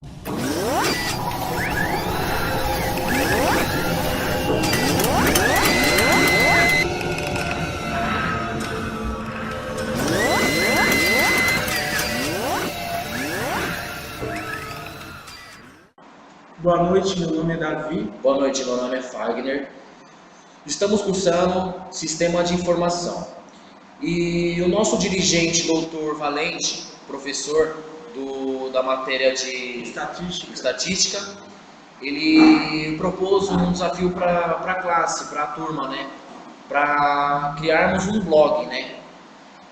Boa noite, meu nome é Davi. Boa noite, meu nome é Fagner. Estamos cursando Sistema de Informação. E o nosso dirigente, doutor Valente, professor da matéria de estatística, ele propôs um desafio para a classe, para a turma, né? Para criarmos um blog, né?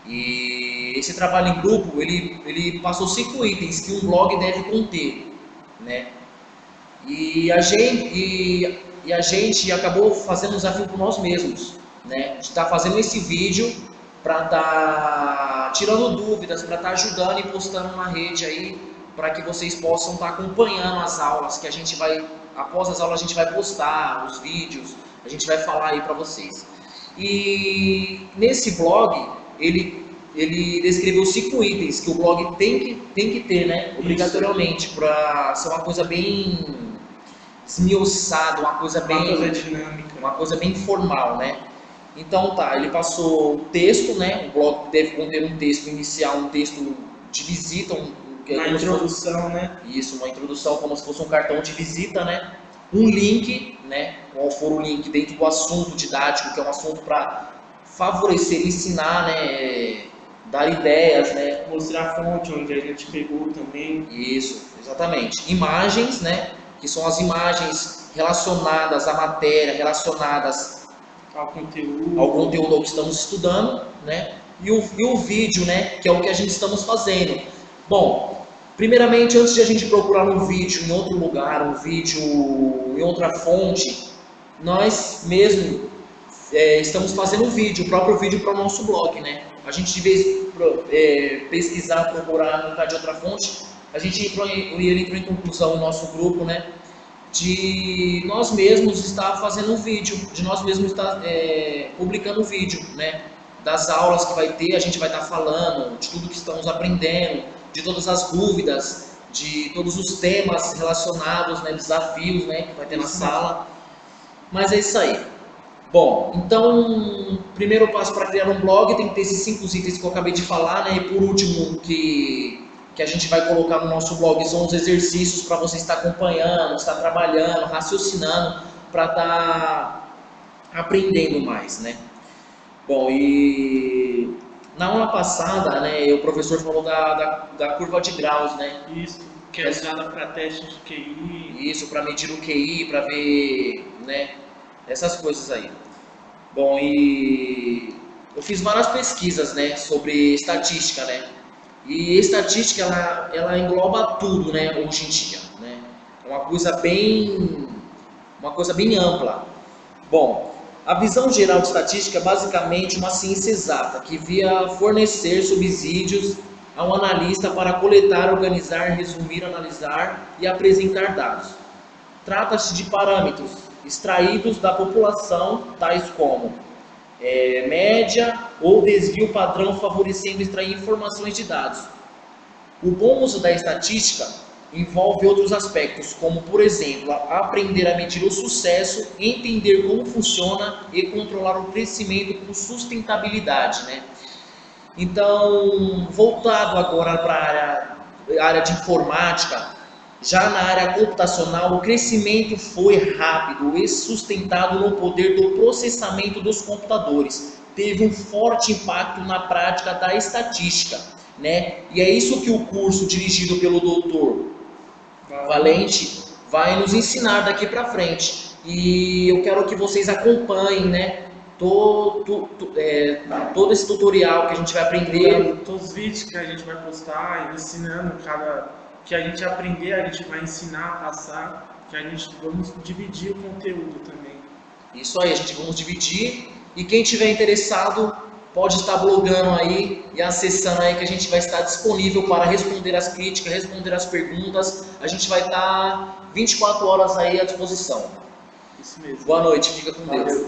E esse trabalho em grupo, ele passou 5 itens que um blog deve conter, né? E a gente acabou fazendo um desafio por nós mesmos, né? De estar fazendo esse vídeo para estar tirando dúvidas, para estar ajudando e postando na rede aí, para que vocês possam estar acompanhando as aulas que a gente vai, após as aulas a gente vai postar os vídeos, a gente vai falar aí para vocês. E nesse blog, ele descreveu 5 itens que o blog tem que ter, né? Obrigatoriamente, para ser uma coisa bem esmiuçado, uma coisa dinâmica, uma coisa bem formal, né? Então tá, ele passou o texto, né? O blog deve conter um texto inicial, um texto de visita, uma introdução, né? Isso, uma introdução como se fosse um cartão de visita, né? Um link, né? Qual for o link dentro do assunto didático, que é um assunto para favorecer, ensinar, né? Dar ideias, né? Mostrar a fonte onde a gente pegou também. Isso, exatamente. Imagens, né? Que são as imagens relacionadas à matéria, relacionadas ao conteúdo ao que estamos estudando, né? E o vídeo, né? Que é o que a gente estamos fazendo. Bom, primeiramente, antes de a gente procurar um vídeo em outro lugar, um vídeo em outra fonte, nós mesmo estamos fazendo um vídeo, o próprio vídeo para o nosso blog, né? A gente, de vez pesquisar, procurar no caso de outra fonte, a gente entrou em conclusão no nosso grupo, né, de nós mesmos estar fazendo um vídeo, de nós mesmos estar publicando um vídeo, né, das aulas que vai ter, a gente vai estar falando de tudo que estamos aprendendo, de todas as dúvidas, de todos os temas relacionados, né, desafios, né, que vai ter na sala. Mas é isso aí. Bom, então, primeiro passo para criar um blog tem que ter esses 5 itens que eu acabei de falar, né? E por último, que a gente vai colocar no nosso blog são os exercícios para você estar acompanhando, estar trabalhando, raciocinando, para estar aprendendo mais, né? Bom, e na aula passada, né, o professor falou da curva de graus, né? Isso, que é usada para testes de QI. Isso, para medir o QI, para ver, né? Essas coisas aí. Bom, e eu fiz várias pesquisas, né, sobre estatística, né? E estatística ela engloba tudo, né, hoje em dia, né? É uma coisa bem ampla. Bom, a visão geral de estatística é basicamente uma ciência exata que via fornecer subsídios a um analista para coletar, organizar, resumir, analisar e apresentar dados. Trata-se de parâmetros extraídos da população, tais como média ou desvio padrão, favorecendo extrair informações de dados. O bom uso da estatística envolve outros aspectos, como, por exemplo, aprender a medir o sucesso, entender como funciona e controlar o crescimento com sustentabilidade, né? Então, voltado agora para a área de informática, já na área computacional, o crescimento foi rápido e sustentado no poder do processamento dos computadores. Teve um forte impacto na prática da estatística, né? E é isso que o curso dirigido pelo Dr. Valente vai nos ensinar daqui para frente. E eu quero que vocês acompanhem, né, todo esse tutorial que a gente vai aprender. Todos os vídeos que a gente vai postar, ensinando que a gente aprender, a gente vai ensinar, passar, que a gente vamos dividir o conteúdo também. Isso aí, a gente vamos dividir, e quem tiver interessado pode estar blogando aí e acessando aí, que a gente vai estar disponível para responder as críticas, responder as perguntas. A gente vai estar 24 horas aí à disposição. Isso mesmo. Boa noite, fica com Valeu. Deus.